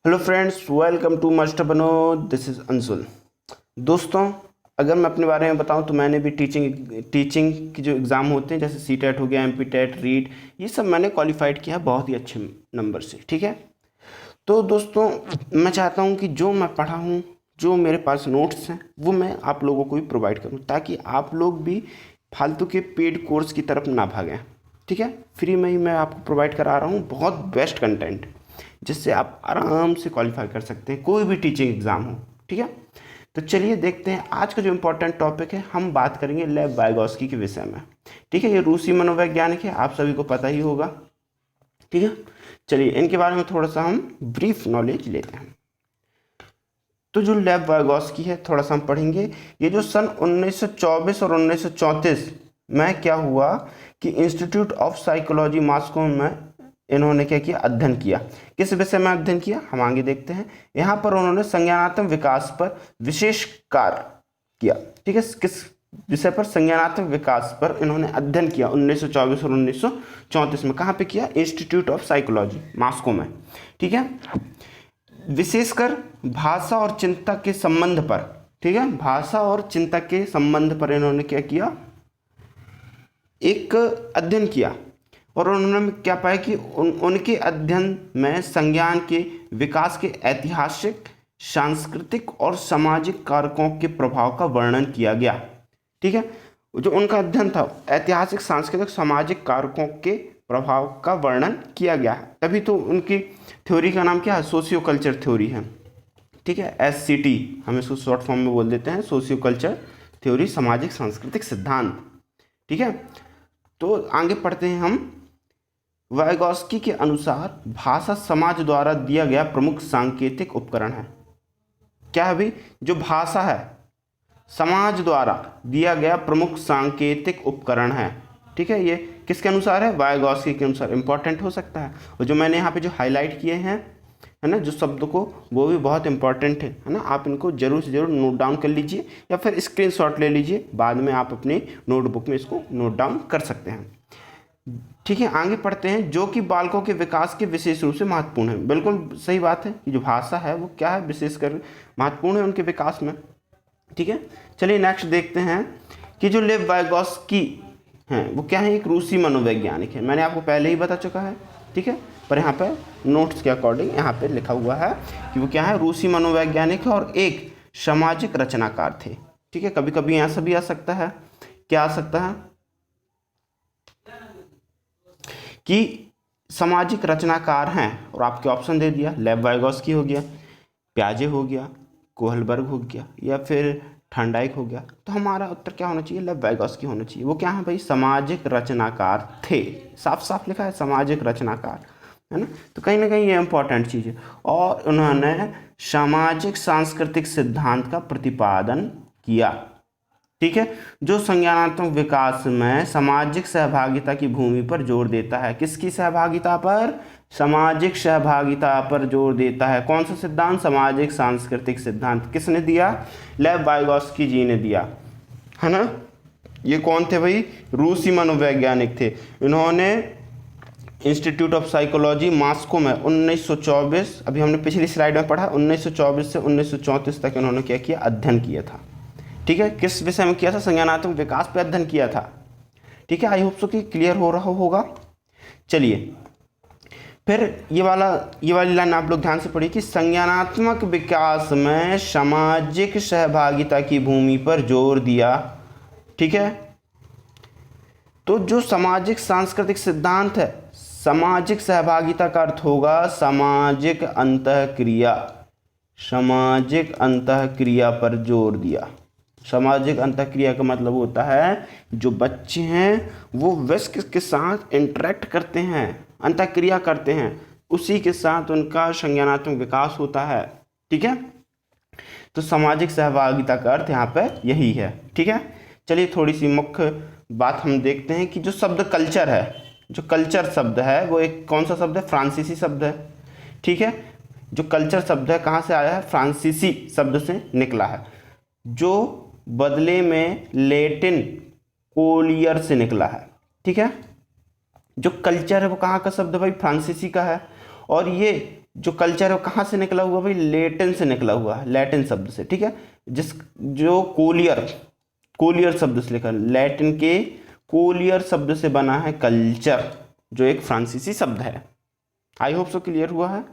Hello friends, welcome to master बनो। This is Anshul. दोस्तों, अगर मैं अपने बारे में बताऊं तो मैंने भी टीचिंग की जो एग्ज़ाम होते हैं जैसे सीटेट हो गया, एमपी टेट, रीट, ये सब मैंने क्वालिफाइड किया बहुत ही अच्छे नंबर से। ठीक है, तो दोस्तों मैं चाहता हूं कि जो मैं पढ़ा हूं, जो मेरे पास नोट्स हैं, वो मैं आप लोगों को भी प्रोवाइड करूं ताकि आप लोग भी फालतू के पेड कोर्स की तरफ ना भागें। ठीक है, फ्री में ही मैं आपको प्रोवाइड करा रहा हूँ बहुत बेस्ट कंटेंट, जिससे आप आराम से क्वालिफाई कर सकते हैं कोई भी टीचिंग एग्ज़ाम हो। ठीक है, तो चलिए देखते हैं आज का जो इम्पोर्टेंट टॉपिक है। हम बात करेंगे लेव वाइगोस्की के विषय में। ठीक है, ये रूसी मनोवैज्ञानिक है, आप सभी को पता ही होगा। ठीक है, चलिए इनके बारे में थोड़ा सा हम ब्रीफ नॉलेज लेते हैं। तो जो लेव वाइगोस्की है थोड़ा सा हम पढ़ेंगे। ये जो सन 1924 और 1934 में क्या हुआ कि इंस्टीट्यूट ऑफ साइकोलॉजी मॉस्को में इन्होंने क्या किया, अध्ययन किया। किस विषय में अध्ययन किया हम आगे देखते हैं। यहाँ पर उन्होंने संज्ञानात्मक विकास पर विशेष कार्य किया। ठीक है, किस विषय पर? संज्ञानात्मक विकास पर इन्होंने अध्ययन किया 1924 और 1934 में। कहाँ पे किया? इंस्टीट्यूट ऑफ साइकोलॉजी मॉस्को में। ठीक है, विशेषकर भाषा और चिंता के संबंध पर। ठीक है, भाषा और चिंता के संबंध पर इन्होंने क्या किया, एक अध्ययन किया। और उन्होंने क्या पाया कि उनके अध्ययन में संज्ञान के विकास के ऐतिहासिक, सांस्कृतिक और सामाजिक कारकों के प्रभाव का वर्णन किया गया। ठीक है, जो उनका अध्ययन था, ऐतिहासिक, सांस्कृतिक, सामाजिक कारकों के प्रभाव का वर्णन किया गया है। तभी तो उनकी थ्योरी का नाम क्या है? सोशियो कल्चर थ्योरी है। ठीक है, SCT हम इसको शॉर्ट फॉर्म में बोल देते हैं, सोशियो कल्चर थ्योरी, सामाजिक सांस्कृतिक सिद्धांत। ठीक है, तो आगे पढ़ते हैं हम। वाइगोस्की के अनुसार भाषा समाज द्वारा दिया गया प्रमुख सांकेतिक उपकरण है। क्या है भाई? जो भाषा है समाज द्वारा दिया गया प्रमुख सांकेतिक उपकरण है। ठीक है, ये किसके अनुसार है? वाइगोस्की के अनुसार। इंपॉर्टेंट हो सकता है, और जो मैंने यहाँ पे जो हाईलाइट किए हैं, है ना, जो शब्द को, वो भी बहुत इंपॉर्टेंट है ना। आप इनको जरूर से जरूर नोट डाउन कर लीजिए या फिर स्क्रीनशॉट ले लीजिए, बाद में आप अपने नोटबुक में इसको नोट डाउन कर सकते हैं। ठीक है, आगे पढ़ते हैं। जो कि बालकों के विकास के विशेष रूप से महत्वपूर्ण है। बिल्कुल सही बात है कि जो भाषा है वो क्या है, विशेषकर महत्वपूर्ण है उनके विकास में। ठीक है, चलिए नेक्स्ट देखते हैं कि जो लेव वाइगोस्की हैं वो क्या है, एक रूसी मनोवैज्ञानिक है। मैंने आपको पहले ही बता चुका है। ठीक है, पर यहाँ पे नोट्स के अकॉर्डिंग यहाँ पे लिखा हुआ है कि वो क्या है, रूसी मनोवैज्ञानिक है और एक सामाजिक रचनाकार थे। ठीक है, कभी कभी ऐसा भी आ सकता है, क्या आ सकता है कि सामाजिक रचनाकार हैं, और आपके ऑप्शन दे दिया, लेव वाइगोस्की हो गया, प्याजे हो गया, कोहलबर्ग हो गया, या फिर थॉर्नडाइक हो गया। तो हमारा उत्तर क्या होना चाहिए? लेव वाइगोस्की होना चाहिए। वो क्या है भाई? सामाजिक रचनाकार थे। साफ साफ लिखा है सामाजिक रचनाकार, है ना। तो कहीं ना कहीं ये इंपॉर्टेंट चीज़ है। और उन्होंने सामाजिक सांस्कृतिक सिद्धांत का प्रतिपादन किया। ठीक है, जो संज्ञानात्मक विकास में सामाजिक सहभागिता की भूमि पर जोर देता है। किसकी सहभागिता पर? सामाजिक सहभागिता पर जोर देता है। कौन सा सिद्धांत? सामाजिक सांस्कृतिक सिद्धांत। किसने दिया? लेव वाइगोस्की जी ने दिया, है ना। ये कौन थे भाई? रूसी मनोवैज्ञानिक थे। इन्होंने इंस्टीट्यूट ऑफ साइकोलॉजी मॉस्को में 1924, अभी हमने पिछली स्लाइड में पढ़ा, 1924 से 1934 तक इन्होंने क्या किया, अध्ययन किया था। ठीक है, किस विषय में किया था? संज्ञानात्मक विकास पे अध्ययन किया था। ठीक है, आई होप सो कि क्लियर हो रहा होगा। चलिए फिर ये वाली लाइन आप लोग ध्यान से पढ़िए कि संज्ञानात्मक विकास में सामाजिक सहभागिता की भूमि पर जोर दिया। ठीक है, तो जो सामाजिक सांस्कृतिक सिद्धांत है, सामाजिक सहभागिता का अर्थ होगा सामाजिक अंतःक्रिया। सामाजिक अंतःक्रिया पर जोर दिया। सामाजिक अंतःक्रिया का मतलब होता है जो बच्चे हैं वो वयस्क के साथ इंटरेक्ट करते हैं, अंतःक्रिया करते हैं, उसी के साथ उनका संज्ञानात्मक विकास होता है। ठीक है, तो सामाजिक सहभागिता का अर्थ यहाँ पे यही है। ठीक है, चलिए थोड़ी सी मुख्य बात हम देखते हैं कि जो शब्द कल्चर है, जो कल्चर शब्द है वो एक कौन सा शब्द है? फ्रांसीसी शब्द है। ठीक है, जो कल्चर शब्द है कहाँ से आया है? फ्रांसीसी शब्द से निकला है, जो बदले में लैटिन कोलियर से निकला है। ठीक है, जो कल्चर है वो कहाँ का शब्द है भाई? फ्रांसीसी का है। और ये जो कल्चर है कहाँ से निकला हुआ भाई, लैटिन से निकला हुआ है, लैटिन शब्द से, ठीक है। जिस जो कोलियर शब्द से लिखा, लैटिन के कोलियर शब्द से बना है कल्चर, जो एक फ्रांसीसी शब्द है। आई होप सो क्लियर हुआ है,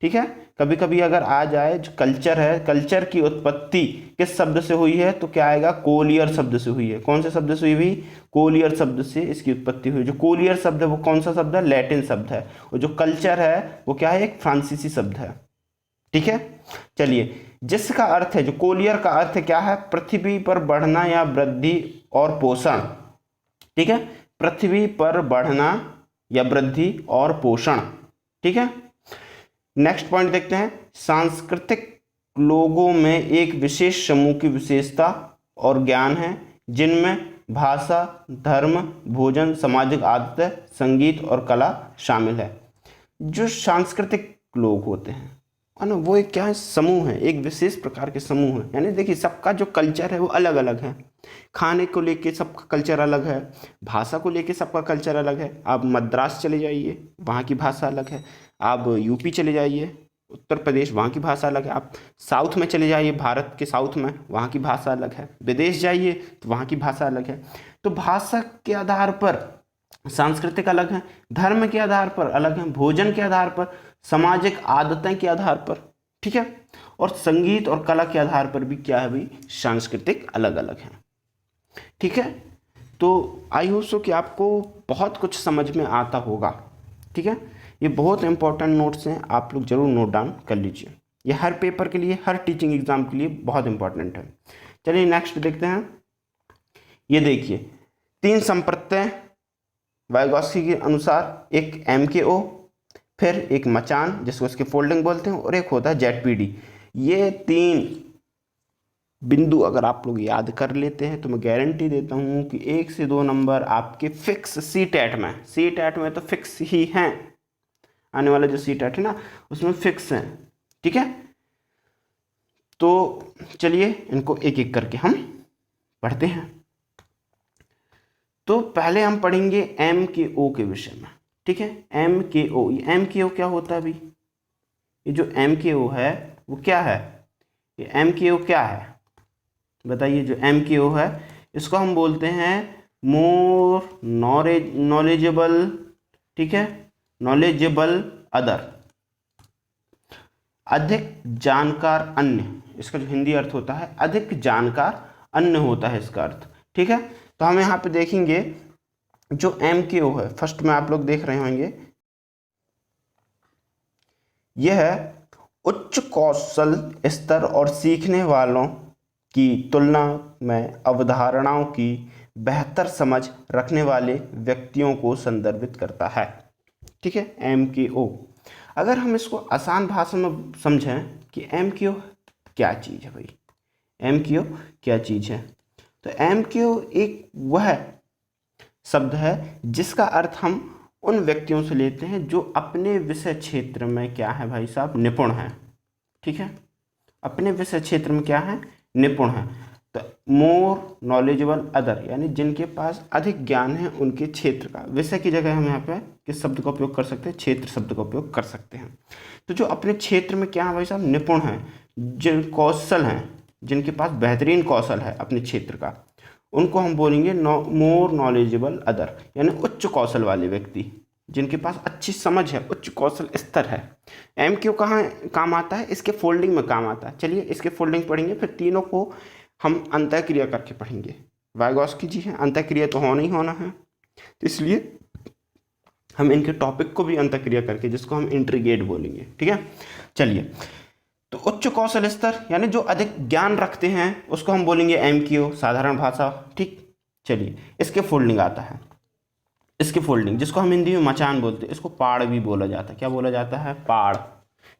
ठीक है। कभी कभी अगर आ जाए जो कल्चर है, कल्चर की उत्पत्ति किस शब्द से हुई है, तो क्या आएगा, कोलियर शब्द से हुई है। कौन से शब्द से हुई भाई, कोलियर शब्द से इसकी उत्पत्ति हुई। जो कोलियर शब्द है वो कौन सा शब्द है, लैटिन शब्द है। और जो कल्चर है वो क्या है, एक फ्रांसीसी शब्द है, ठीक है। चलिए, जिसका अर्थ है, जो कोलियर का अर्थ क्या है, पृथ्वी पर बढ़ना या वृद्धि और पोषण, ठीक है। पृथ्वी पर बढ़ना या वृद्धि और पोषण, ठीक है। नेक्स्ट पॉइंट देखते हैं, सांस्कृतिक लोगों में एक विशेष समूह की विशेषता और ज्ञान है, जिनमें भाषा, धर्म, भोजन, सामाजिक आदतें, संगीत और कला शामिल है। जो सांस्कृतिक लोग होते हैं है ना, वो एक क्या है, समूह है, एक विशेष प्रकार के समूह है। यानी देखिए, सबका जो कल्चर है वो अलग अलग है। खाने को लेके सबका कल्चर अलग है, भाषा को लेके सबका कल्चर अलग है। आप मद्रास चले जाइए, वहाँ की भाषा अलग है। आप यूपी चले जाइए, उत्तर प्रदेश, वहाँ की भाषा अलग है। आप साउथ में चले जाइए, भारत के साउथ में, वहाँ की भाषा अलग है। विदेश जाइए तो वहाँ की भाषा अलग है। तो भाषा के आधार पर सांस्कृतिक अलग है, धर्म के आधार पर अलग है, भोजन के आधार पर, सामाजिक आदतें के आधार पर, ठीक है, और संगीत और कला के आधार पर भी क्या है भाई, सांस्कृतिक अलग अलग है, ठीक है। तो आई होप सो कि आपको बहुत कुछ समझ में आता होगा, ठीक है। ये बहुत इंपॉर्टेंट नोट्स हैं, आप लोग जरूर नोट डाउन कर लीजिए। ये हर पेपर के लिए, हर टीचिंग एग्जाम के लिए बहुत इंपॉर्टेंट है। चलिए नेक्स्ट देखते हैं। ये देखिए, 3 संप्रत्यय वाइगॉस्की के अनुसार, एक MKO, फिर एक मचान जिसको इसके फोल्डिंग बोलते हैं, और एक होता है ZPD। ये 3 बिंदु अगर आप लोग याद कर लेते हैं तो मैं गारंटी देता हूँ कि 1 से 2 नंबर आपके फिक्स CTET में तो फिक्स ही हैं। आने वाला जो CTET है ना, उसमें फिक्स हैं, ठीक है। तो चलिए इनको एक एक करके हम पढ़ते हैं। तो पहले हम पढ़ेंगे MKO के विषय में, ठीक है। MKO, ये MKO क्या होता है भाई, ये जो MKO है वो क्या है, ये MKO क्या है बताइए। जो MKO है इसको हम बोलते हैं मोर नॉलेजेबल, ठीक है, नॉलेजेबल अदर, अधिक जानकार अन्य। इसका जो हिंदी अर्थ होता है अधिक जानकार अन्य होता है इसका अर्थ, ठीक है। तो हम यहाँ पे देखेंगे जो MKO है, फर्स्ट में आप लोग देख रहे होंगे, यह है उच्च कौशल स्तर और सीखने वालों की तुलना में अवधारणाओं की बेहतर समझ रखने वाले व्यक्तियों को संदर्भित करता है, ठीक है। MKO, अगर हम इसको आसान भाषा में समझें कि MKO क्या चीज़ है भाई, MKO क्या चीज़ है, तो MKO एक वह शब्द है जिसका अर्थ हम उन व्यक्तियों से लेते हैं जो अपने विषय क्षेत्र में क्या है भाई साहब, निपुण है, ठीक है। अपने विषय क्षेत्र में क्या है, निपुण है। तो मोर नॉलेजेबल अदर, यानी जिनके पास अधिक ज्ञान है उनके क्षेत्र का। विषय की जगह हम यहाँ पे किस शब्द का उपयोग कर सकते हैं, क्षेत्र शब्द का उपयोग कर सकते हैं। तो जो अपने क्षेत्र में क्या है भाई साहब, निपुण है, जिन कौशल हैं, जिनके पास बेहतरीन कौशल है अपने क्षेत्र का, उनको हम बोलेंगे मोर नॉलेजेबल अदर, यानी उच्च कौशल वाले व्यक्ति, जिनके पास अच्छी समझ है, उच्च कौशल स्तर है। MKO कहाँ काम आता है, इसके फोल्डिंग में काम आता है। चलिए इसके फोल्डिंग पढ़ेंगे, फिर तीनों को हम अंतःक्रिया करके पढ़ेंगे। वाइगॉस्की जी हैं, अंतःक्रिया तो होना ही होना है, तो इसलिए हम इनके टॉपिक को भी अंतःक्रिया करके, जिसको हम इंट्रीगेट बोलेंगे, ठीक है। चलिए, तो उच्च कौशल स्तर यानी जो अधिक ज्ञान रखते हैं उसको हम बोलेंगे MKO, साधारण भाषा, ठीक। चलिए इसके फोल्डिंग आता है, इसके फोल्डिंग जिसको हम हिंदी में मचान बोलते हैं, इसको पाड़ भी बोला जाता है। क्या बोला जाता है, पाड़,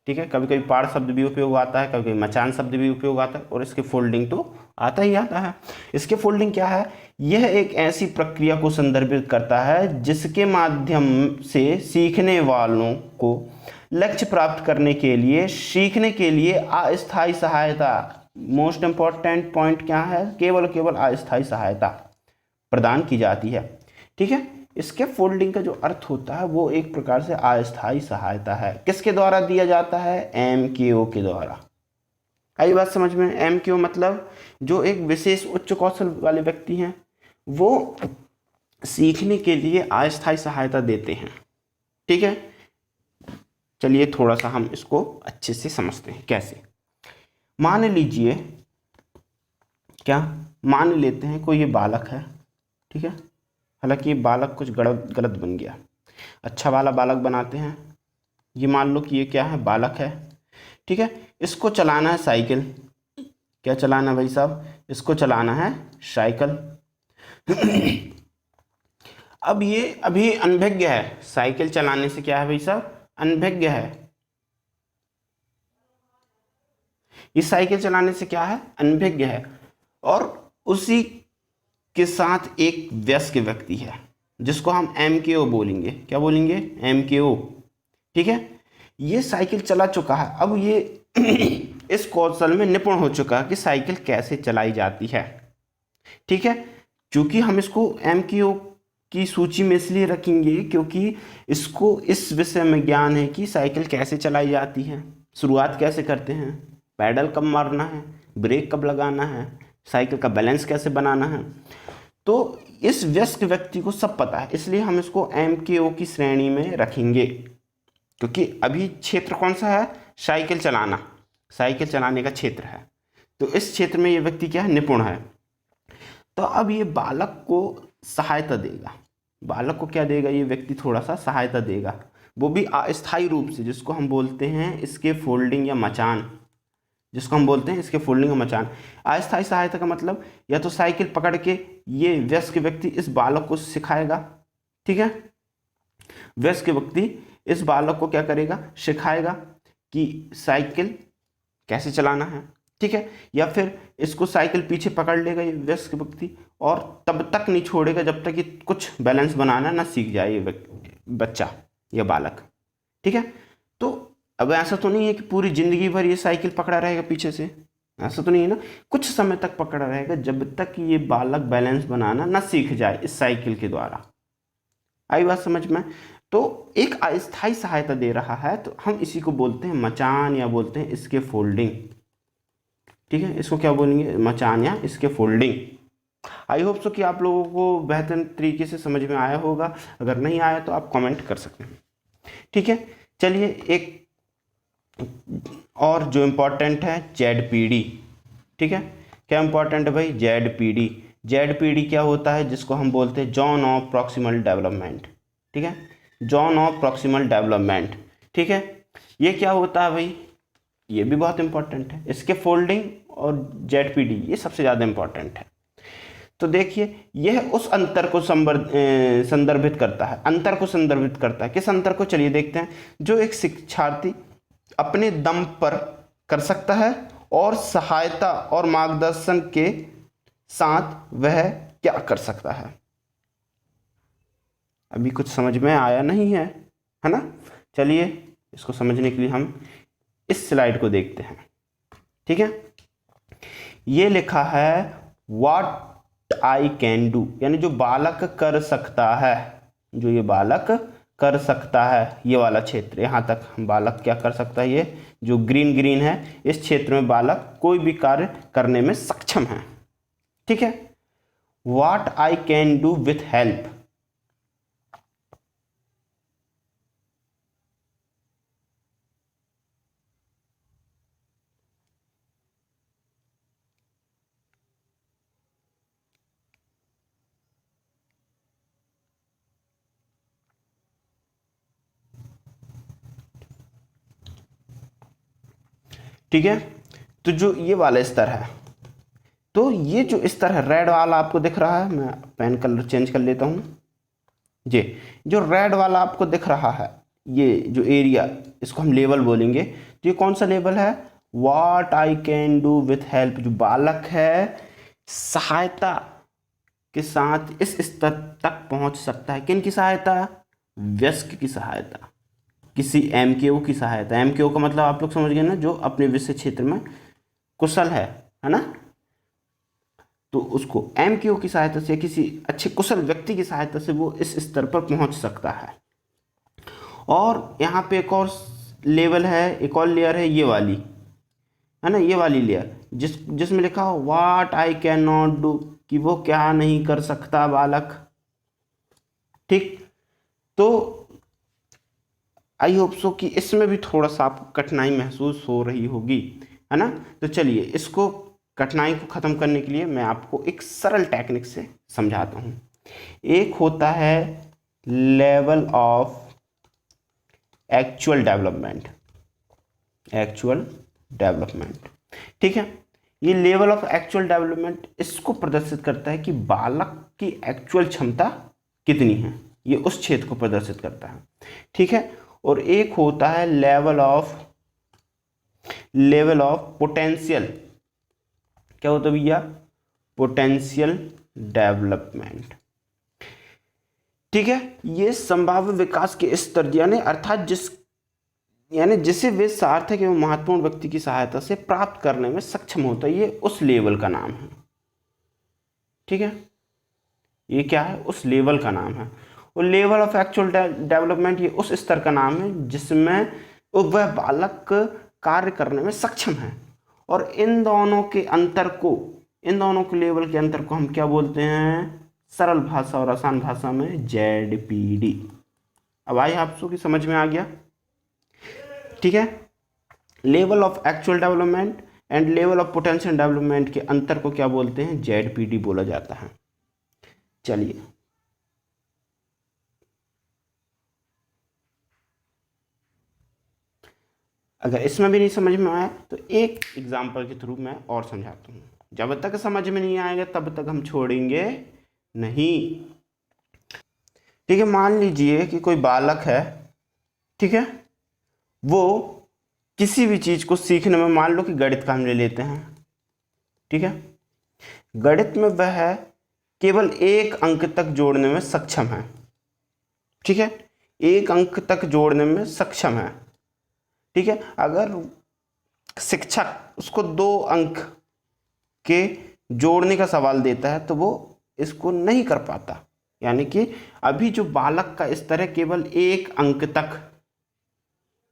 ठीक है। कभी कभी पाड़ शब्द भी उपयोग आता है, कभी कभी मचान शब्द भी उपयोग आता है, और इसके फोल्डिंग तो आता ही आता है। इसके फोल्डिंग क्या है, यह एक ऐसी प्रक्रिया को संदर्भित करता है जिसके माध्यम से सीखने वालों को लक्ष्य प्राप्त करने के लिए, सीखने के लिए अस्थायी सहायता, मोस्ट इंपॉर्टेंट पॉइंट क्या है, केवल अस्थायी सहायता प्रदान की जाती है, ठीक है। इसके फोल्डिंग का जो अर्थ होता है वो एक प्रकार से अस्थायी सहायता है। किसके द्वारा दिया जाता है? MKO के द्वारा। आई बात समझ में? MKO मतलब जो एक विशेष उच्च कौशल वाले व्यक्ति हैं वो सीखने के लिए अस्थायी सहायता देते हैं। ठीक है, चलिए थोड़ा सा हम इसको अच्छे से समझते हैं। कैसे? मान लीजिए, क्या मान लेते हैं कोई ये बालक है, ठीक है, हालांकि ये बालक कुछ गलत बन गया, अच्छा वाला बालक बनाते हैं। ये मान लो कि ये क्या है? बालक है, ठीक है। इसको चलाना है साइकिल। क्या चलाना है भाई साहब? इसको चलाना है साइकिल। अब ये अभी अनभिज्ञ है, साइकिल चलाने से क्या है भाई साहब? अनभिज्ञ है। ये साइकिल चलाने से क्या है? अनभिज्ञ है। और उसी के साथ एक वयस्क व्यक्ति है जिसको हम MKO बोलेंगे। क्या बोलेंगे? MKO। ठीक है, ये साइकिल चला चुका है, अब ये इस कौशल में निपुण हो चुका है कि साइकिल कैसे चलाई जाती है। ठीक है, क्योंकि हम इसको MKO की सूची में इसलिए रखेंगे क्योंकि इसको इस विषय में ज्ञान है कि साइकिल कैसे चलाई जाती है, शुरुआत कैसे करते हैं, पैडल कब मारना है, ब्रेक कब लगाना है, साइकिल का बैलेंस कैसे बनाना है। तो इस वयस्क व्यक्ति को सब पता है, इसलिए हम इसको MKO की श्रेणी में रखेंगे। क्योंकि अभी क्षेत्र कौन सा है? साइकिल चलाना, साइकिल चलाने का क्षेत्र है। तो इस क्षेत्र में ये व्यक्ति क्या है? निपुण है। तो अब ये बालक को सहायता देगा। बालक को क्या देगा? ये व्यक्ति थोड़ा सा सहायता देगा, वो भी अस्थायी रूप से, जिसको हम बोलते हैं इसके फोल्डिंग या मचान, जिसको हम बोलते हैं इसके फोल्डिंग या मचान। अस्थायी सहायता का मतलब या तो साइकिल पकड़ के ये वयस्क व्यक्ति इस बालक को सिखाएगा। ठीक है, वयस्क व्यक्ति इस बालक को क्या करेगा? सिखाएगा कि साइकिल कैसे चलाना है। ठीक है, या फिर इसको साइकिल पीछे पकड़ लेगा ये वयस्क व्यक्ति और तब तक नहीं छोड़ेगा जब तक कि कुछ बैलेंस बनाना ना सीख जाए ये बच्चा या बालक। ठीक है, तो अब ऐसा तो नहीं है कि पूरी जिंदगी भर ये साइकिल पकड़ा रहेगा पीछे से, ऐसा तो नहीं है ना। कुछ समय तक पकड़ा रहेगा जब तक कि ये बालक बैलेंस बनाना ना सीख जाए इस साइकिल के द्वारा। आई बात समझ में? तो एक अस्थायी सहायता दे रहा है, तो हम इसी को बोलते हैं मचान या बोलते हैं इसके फोल्डिंग। ठीक है, इसको क्या बोलेंगे? मचान या इसके फोल्डिंग। आई होप सो कि आप लोगों को बेहतर तरीके से समझ में आया होगा। अगर नहीं आया तो आप कमेंट कर सकते हैं। ठीक है, चलिए एक और जो इम्पोर्टेंट है ZPD। ठीक है, क्या इम्पोर्टेंट है भाई? ZPD। ZPD क्या होता है? जिसको हम बोलते हैं जोन ऑफ प्रॉक्सिमल डेवलपमेंट। ठीक है, जोन ऑफ प्रॉक्सिमल डेवलपमेंट। ठीक है, ये क्या होता है भाई? ये भी बहुत इंपॉर्टेंट है। इसके फोल्डिंग और ZPD ये सबसे ज़्यादा इंपॉर्टेंट है। तो देखिए, यह उस अंतर को संदर्भित करता है। अंतर को संदर्भित करता है। किस अंतर को? चलिए देखते हैं। जो एक शिक्षार्थी अपने दम पर कर सकता है और सहायता और मार्गदर्शन के साथ वह क्या कर सकता है। अभी कुछ समझ में आया नहीं है, है ना? चलिए इसको समझने के लिए हम इस स्लाइड को देखते हैं। ठीक है, ये लिखा है व्हाट आई कैन डू, यानी जो बालक कर सकता है, जो ये बालक कर सकता है, ये वाला क्षेत्र, यहाँ तक बालक क्या कर सकता है, ये जो ग्रीन ग्रीन है, इस क्षेत्र में बालक कोई भी कार्य करने में सक्षम है। ठीक है, what I can do with help. ठीक है, तो जो ये वाला स्तर है, तो ये जो स्तर है रेड वाला आपको दिख रहा है, मैं पेन कलर चेंज कर लेता हूँ जी। जो रेड वाला आपको दिख रहा है, ये जो एरिया, इसको हम लेवल बोलेंगे। तो ये कौन सा लेवल है? What I can do with help. जो बालक है सहायता के साथ इस स्तर तक पहुंच सकता है। किन की सहायता? वयस्क की सहायता, किसी MKO की सहायता। MKO का मतलब आप लोग समझ गए ना, जो अपने विषय क्षेत्र में कुशल है ना। तो उसको एमक्यू की सहायता से, किसी अच्छे कुशल व्यक्ति की सहायता से वो इस स्तर पर पहुंच सकता है। और यहाँ पे एक और लेवल है, एक और लेयर है, ये वाली है ना, ये वाली लेयर जिसमें लिखा हो what I can not do, कि वो क्या नहीं कर सकता बालक। ठीक, तो आई होप सो कि इसमें भी थोड़ा सा आपको कठिनाई महसूस हो रही होगी, है ना। तो चलिए इसको, कठिनाई को ख़त्म करने के लिए मैं आपको एक सरल टेक्निक से समझाता हूँ। एक होता है level of actual development, actual development, ठीक है। ये लेवल ऑफ एक्चुअल डेवलपमेंट इसको प्रदर्शित करता है कि बालक की एक्चुअल क्षमता कितनी है, ये उस क्षेत्र को प्रदर्शित करता है, ठीक है। और एक होता है लेवल ऑफ पोटेंशियल, क्या होता है भैया, पोटेंशियल डेवलपमेंट, ठीक है। ये संभाव्य विकास के स्तर यानी अर्थात जिसे वे सार्थक एवं महत्वपूर्ण व्यक्ति की सहायता से प्राप्त करने में सक्षम होता है, ये उस लेवल का नाम है, ठीक है। ये क्या है, उस लेवल का नाम है। और लेवल ऑफ एक्चुअल डेवलपमेंट ये उस स्तर का नाम है जिसमें वह बालक कार्य करने में सक्षम है। और इन दोनों के लेवल के अंतर को हम क्या बोलते हैं, सरल भाषा और आसान भाषा में ZPD। अब आई आप सबकी समझ में आ गया, ठीक है। Level of actual development and level of potential development के अंतर को क्या बोलते हैं, ZPD बोला जाता है। चलिए अगर इसमें भी नहीं समझ में आया तो एक एग्जाम्पल के थ्रू मैं और समझाता हूँ। जब तक समझ में नहीं आएगा तब तक हम छोड़ेंगे नहीं, ठीक है। मान लीजिए कि कोई बालक है, ठीक है, वो किसी भी चीज़ को सीखने में, मान लो कि गणित का हम ले लेते हैं, ठीक है। गणित में वह केवल एक अंक तक जोड़ने में सक्षम है, ठीक है, एक अंक तक जोड़ने में सक्षम है, ठीक है। अगर शिक्षक उसको 2 अंक के जोड़ने का सवाल देता है तो वो इसको नहीं कर पाता, यानी कि अभी जो बालक का स्तर है केवल 1 अंक तक,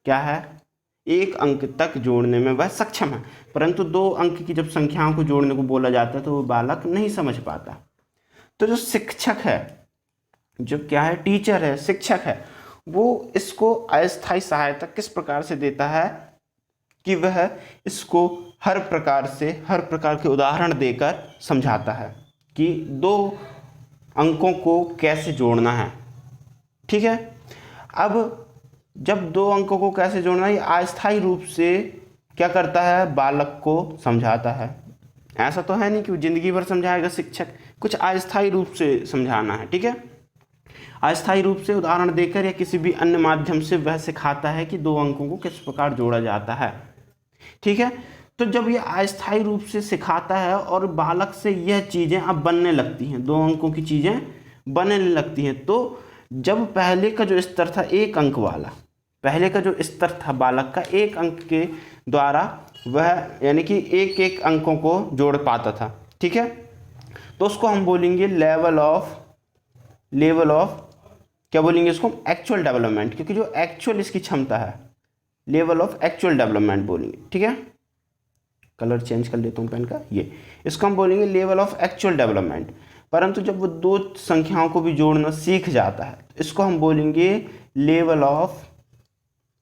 क्या है, 1 अंक तक जोड़ने में वह सक्षम है, परंतु 2 अंक की जब संख्याओं को जोड़ने को बोला जाता है तो वो बालक नहीं समझ पाता। तो जो शिक्षक है, जो क्या है, टीचर है, शिक्षक है, वो इसको अस्थायी सहायता किस प्रकार से देता है कि वह इसको हर प्रकार के उदाहरण देकर समझाता है कि 2 अंकों को कैसे जोड़ना है, ठीक है। अब जब 2 अंकों को कैसे जोड़ना है, ये अस्थायी रूप से क्या करता है, बालक को समझाता है। ऐसा तो है नहीं कि वो जिंदगी भर समझाएगा शिक्षक, कुछ अस्थायी रूप से समझाना है, ठीक है। अस्थायी रूप से उदाहरण देकर या किसी भी अन्य माध्यम से वह सिखाता है कि 2 अंकों को किस प्रकार जोड़ा जाता है, ठीक है। तो जब ये अस्थायी रूप से सिखाता है और बालक से यह चीज़ें अब बनने लगती हैं, 2 अंकों की चीज़ें बनने लगती हैं, तो जब पहले का जो स्तर था 1 अंक वाला, पहले का जो स्तर था बालक का 1 अंक के द्वारा वह यानी कि 1 अंकों को जोड़ पाता था, ठीक है। तो उसको हम बोलेंगे लेवल ऑफ क्या बोलेंगे इसको, एक्चुअल डेवलपमेंट, क्योंकि जो एक्चुअल इसकी क्षमता है, लेवल ऑफ एक्चुअल डेवलपमेंट बोलेंगे, ठीक है। कलर चेंज कर लेता हूँ पेन का, ये इसको हम बोलेंगे लेवल ऑफ एक्चुअल डेवलपमेंट। परंतु जब वो 2 संख्याओं को भी जोड़ना सीख जाता है तो इसको हम बोलेंगे लेवल ऑफ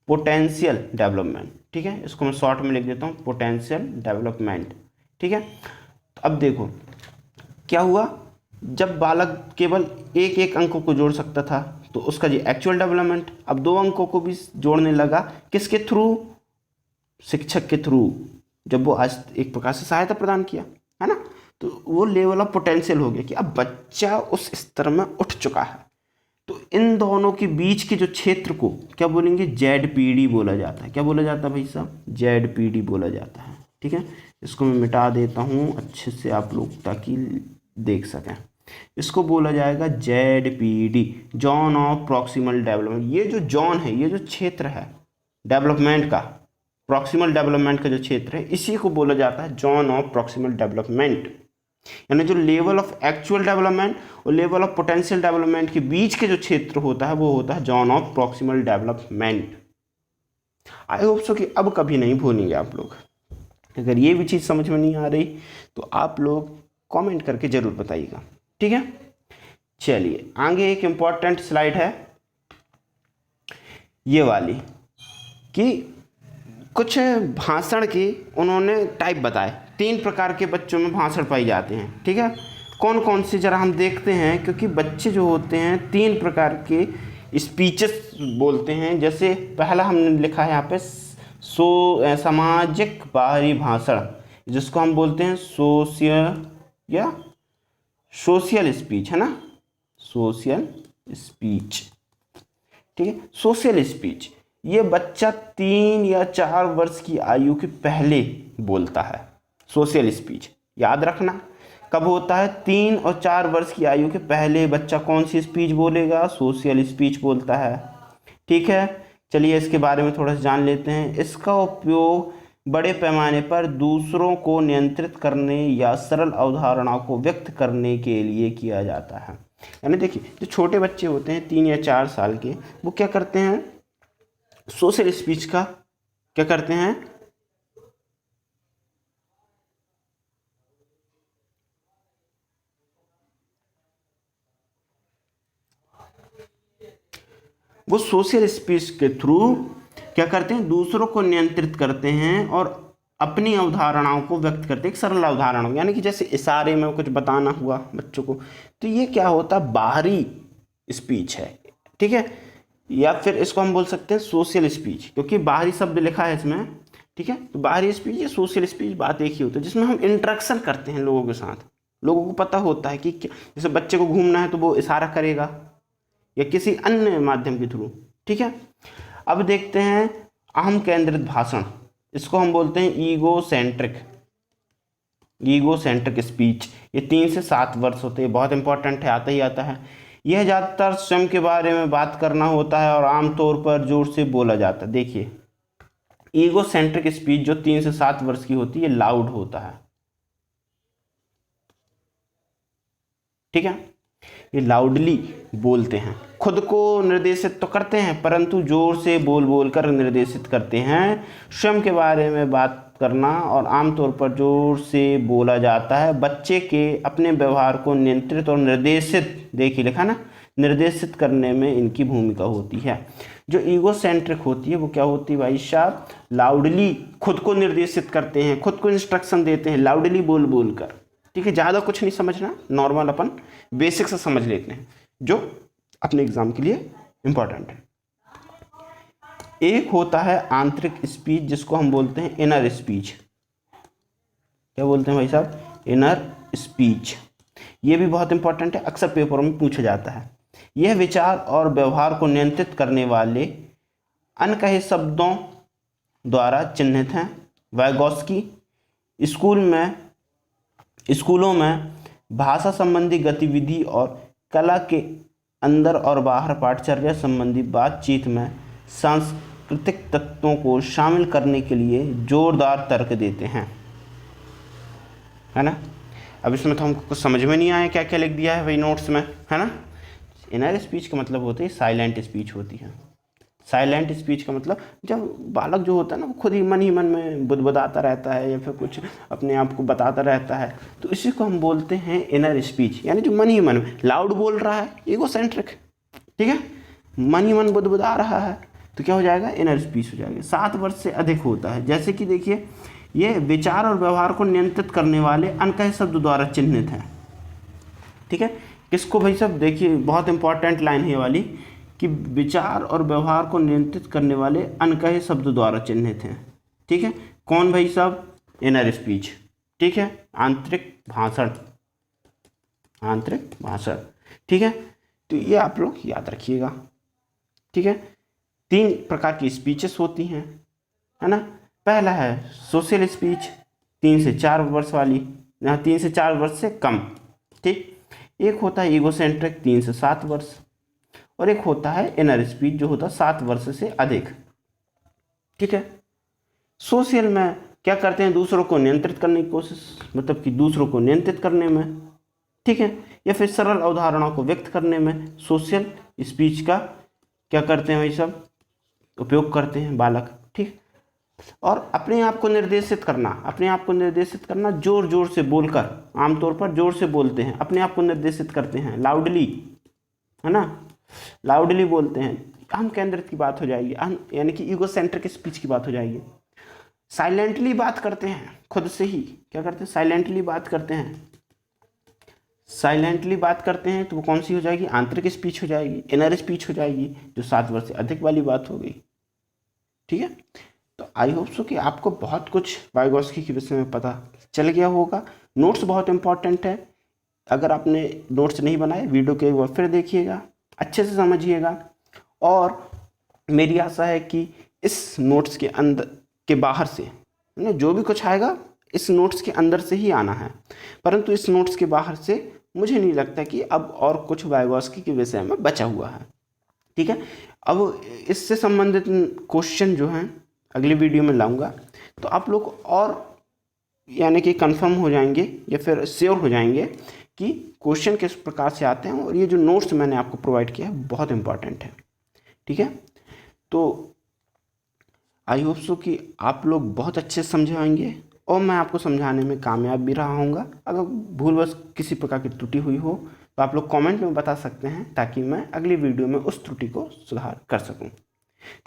पोटेंशियल डेवलपमेंट, ठीक है। इसको मैं शॉर्ट में लिख देता हूँ, पोटेंशियल डेवलपमेंट, ठीक है। तो अब देखो क्या हुआ, जब बालक केवल 1 अंकों को जोड़ सकता था तो उसका ये एक्चुअल डेवलपमेंट, अब 2 अंकों को भी जोड़ने लगा, किसके थ्रू, शिक्षक के थ्रू, जब वो आज एक प्रकार से सहायता प्रदान किया, है ना। तो वो लेवल ऑफ पोटेंशियल हो गया कि अब बच्चा उस स्तर में उठ चुका है। तो इन दोनों के बीच के जो क्षेत्र को क्या बोलेंगे, ZPD बोला जाता है। क्या बोला जाता है भाई साहब, ZPD बोला जाता है, ठीक है। इसको मैं मिटा देता हूँ अच्छे से आप लोग ताकि देख सकें। इसको बोला जाएगा ZPD, zone of proximal development. ये जो जोन है, ये जो क्षेत्र है डेवलपमेंट का, प्रॉक्सिमल डेवलपमेंट का जो क्षेत्र है, इसी को बोला जाता है जोन ऑफ प्रॉक्सिमल डेवलपमेंट, यानी जो लेवल ऑफ एक्चुअल डेवलपमेंट और लेवल ऑफ पोटेंशियल डेवलपमेंट के बीच के जो क्षेत्र होता है वो होता है zone of proximal development. I hope so कि अब कभी नहीं भूलेंगे आप लोग। अगर ये भी चीज़ समझ में नहीं आ रही तो आप लोग कमेंट करके ज़रूर बताइएगा, ठीक है। चलिए आगे एक इम्पॉर्टेंट स्लाइड है ये वाली, कि कुछ भाषण की उन्होंने टाइप बताए। 3 प्रकार के बच्चों में भाषण पाए जाते हैं, ठीक है। कौन कौन से ज़रा हम देखते हैं, क्योंकि बच्चे जो होते हैं 3 प्रकार के स्पीचेस बोलते हैं। जैसे पहला हमने लिखा है यहाँ पे सामाजिक बाहरी भाषण, जिसको हम बोलते हैं सोशल स्पीच, है ना, सोशल स्पीच, ठीक है। सोशल स्पीच ये बच्चा 3 या 4 वर्ष की आयु के पहले बोलता है। सोशल स्पीच याद रखना कब होता है, 3 और 4 वर्ष की आयु के पहले बच्चा कौन सी स्पीच बोलेगा, सोशल स्पीच बोलता है, ठीक है। चलिए इसके बारे में थोड़ा सा जान लेते हैं। इसका उपयोग बड़े पैमाने पर दूसरों को नियंत्रित करने या सरल अवधारणा को व्यक्त करने के लिए किया जाता है। यानी देखिए जो छोटे बच्चे होते हैं 3 या 4 साल के, वो क्या करते हैं, सोशल स्पीच का क्या करते हैं, वो सोशल स्पीच के थ्रू क्या करते हैं, दूसरों को नियंत्रित करते हैं और अपनी अवधारणाओं को व्यक्त करते हैं, एक सरल अवधारणा, यानी कि जैसे इशारे में कुछ बताना हुआ बच्चों को, तो ये क्या होता है, बाहरी स्पीच है, ठीक है। या फिर इसको हम बोल सकते हैं सोशल स्पीच, क्योंकि बाहरी शब्द लिखा है इसमें, ठीक है। तो बाहरी स्पीच या सोशल स्पीच बात एक ही होती है, जिसमें हम इंटरेक्शन करते हैं लोगों के साथ। लोगों को पता होता है कि जैसे बच्चे को घूमना है तो वो इशारा करेगा या किसी अन्य माध्यम के थ्रू, ठीक है। अब देखते हैं अहम केंद्रित भाषण, इसको हम बोलते हैं ईगोसेंट्रिक स्पीच। ये 3 से 7 वर्ष होते हैं, बहुत इंपॉर्टेंट है, आता ही आता है। यह ज़्यादातर स्वयं के बारे में बात करना होता है और आमतौर पर जोर से बोला जाता है। देखिए ईगोसेंट्रिक स्पीच जो 3 से 7 वर्ष की होती है, ये लाउड होता है, ठीक है। ये लाउडली बोलते हैं, खुद को निर्देशित तो करते हैं परंतु जोर से बोल बोल कर निर्देशित करते हैं। स्वयं के बारे में बात करना और आमतौर पर जोर से बोला जाता है। बच्चे के अपने व्यवहार को नियंत्रित और निर्देशित, देखिए लिखा ना, निर्देशित करने में इनकी भूमिका होती है। जो ईगोसेंट्रिक होती है वो क्या होती है भाई साहब, लाउडली खुद को निर्देशित करते हैं, खुद को इंस्ट्रक्शन देते हैं लाउडली बोल बोल कर, ठीक है। ज़्यादा कुछ नहीं समझना, नॉर्मल अपन बेसिक से समझ लेते हैं जो अपने एग्जाम के लिए इम्पोर्टेंट है। एक होता है आंतरिक स्पीच, जिसको हम बोलते हैं इनर स्पीच। क्या बोलते हैं भाई साहब, इनर स्पीच। ये भी बहुत इंपॉर्टेंट है, अक्सर पेपरों में पूछा जाता है। यह विचार और व्यवहार को नियंत्रित करने वाले अनकहे शब्दों द्वारा चिन्हित हैं। वाइगोस्की स्कूलों में भाषा संबंधी गतिविधि और कला के अंदर और बाहर पाठचर्या संबंधी बातचीत में सांस्कृतिक तत्वों को शामिल करने के लिए जोरदार तर्क देते हैं, है ना। अब इसमें तो हमको कुछ समझ में नहीं आया क्या क्या लिख दिया है भाई नोट्स में, है ना। इनर स्पीच का मतलब होती है साइलेंट स्पीच होती है। साइलेंट स्पीच का मतलब जब बालक जो होता है ना वो खुद ही मन में बुदबुदाता रहता है या फिर कुछ अपने आप को बताता रहता है, तो इसी को हम बोलते हैं इनर स्पीच। यानी जो मन ही मन में लाउड बोल रहा है, ईगोसेंट्रिक, ठीक है, मन ही मन बुदबुदा रहा है, तो क्या हो जाएगा, इनर स्पीच हो जाएगा। 7 वर्ष से अधिक होता है। जैसे कि देखिए ये विचार और व्यवहार को नियंत्रित करने वाले अनकहे शब्द द्वारा चिन्हित है, ठीक है। किसको भाई साहब, देखिए बहुत इंपॉर्टेंट लाइन है ये वाली, कि विचार और व्यवहार को नियंत्रित करने वाले अनकहे शब्द द्वारा चिन्हित हैं, ठीक है। कौन भाई साहब, इनर स्पीच, ठीक है, आंतरिक भाषण, ठीक है। तो ये आप लोग याद रखिएगा, ठीक है। 3 प्रकार की स्पीचेस होती हैं, है ना। पहला है सोशल स्पीच, 3 से 4 वर्ष वाली, 3 से 4 वर्ष से कम, ठीक। एक होता है ईगोसेंट्रिक 3 से 7 वर्ष, और एक होता है इनर स्पीच जो होता है 7 वर्ष से अधिक, ठीक है। सोशल में क्या करते हैं, दूसरों को नियंत्रित करने की कोशिश, मतलब कि दूसरों को नियंत्रित करने में, ठीक है, या फिर सरल अवधारणाओं को व्यक्त करने में सोशल स्पीच का क्या करते हैं वही सब उपयोग करते हैं बालक, ठीक। और अपने आप को निर्देशित करना, अपने आप को निर्देशित करना जोर जोर से बोलकर, आमतौर पर जोर से बोलते हैं, अपने आप को निर्देशित करते हैं, लाउडली, है ना, लाउडली बोलते हैं, अहम केंद्रित की बात हो जाएगी, अहम यानी कि ईगोसेंट्रिक स्पीच की बात हो जाएगी। साइलेंटली बात करते हैं, खुद से ही क्या करते हैं, साइलेंटली बात करते हैं, साइलेंटली बात करते हैं, तो वो कौन सी हो जाएगी, आंतरिक स्पीच हो जाएगी, इनर स्पीच हो जाएगी, जो 7 वर्ष से अधिक वाली बात हो गई, ठीक है। तो आई होप सो कि आपको बहुत कुछ वाइगोस्की के विषय में पता चल गया होगा। नोट्स बहुत इंपॉर्टेंट है, अगर आपने नोट्स नहीं बनाए वीडियो के एक बार फिर देखिएगा, अच्छे से समझिएगा, और मेरी आशा है कि इस नोट्स के अंदर के बाहर से जो भी कुछ आएगा इस नोट्स के अंदर से ही आना है, परंतु इस नोट्स के बाहर से मुझे नहीं लगता कि अब और कुछ वाइगोस्की के विषय में बचा हुआ है, ठीक है। अब इससे संबंधित क्वेश्चन जो हैं अगली वीडियो में लाऊंगा, तो आप लोग और यानी कि कंफर्म हो जाएंगे या फिर श्योर हो जाएंगे कि क्वेश्चन किस प्रकार से आते हैं, और ये जो नोट्स मैंने आपको प्रोवाइड किया है बहुत इंपॉर्टेंट है, ठीक है। तो आई होप सो कि आप लोग बहुत अच्छे से समझाएंगे और मैं आपको समझाने में कामयाब भी रहा हूँगा। अगर भूलवश किसी प्रकार की त्रुटि हुई हो तो आप लोग कमेंट में बता सकते हैं, ताकि मैं अगली वीडियो में उस त्रुटि को सुधार कर सकूं।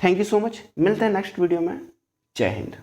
थैंक यू सो मच, मिलते हैं नेक्स्ट वीडियो में। जय हिंद।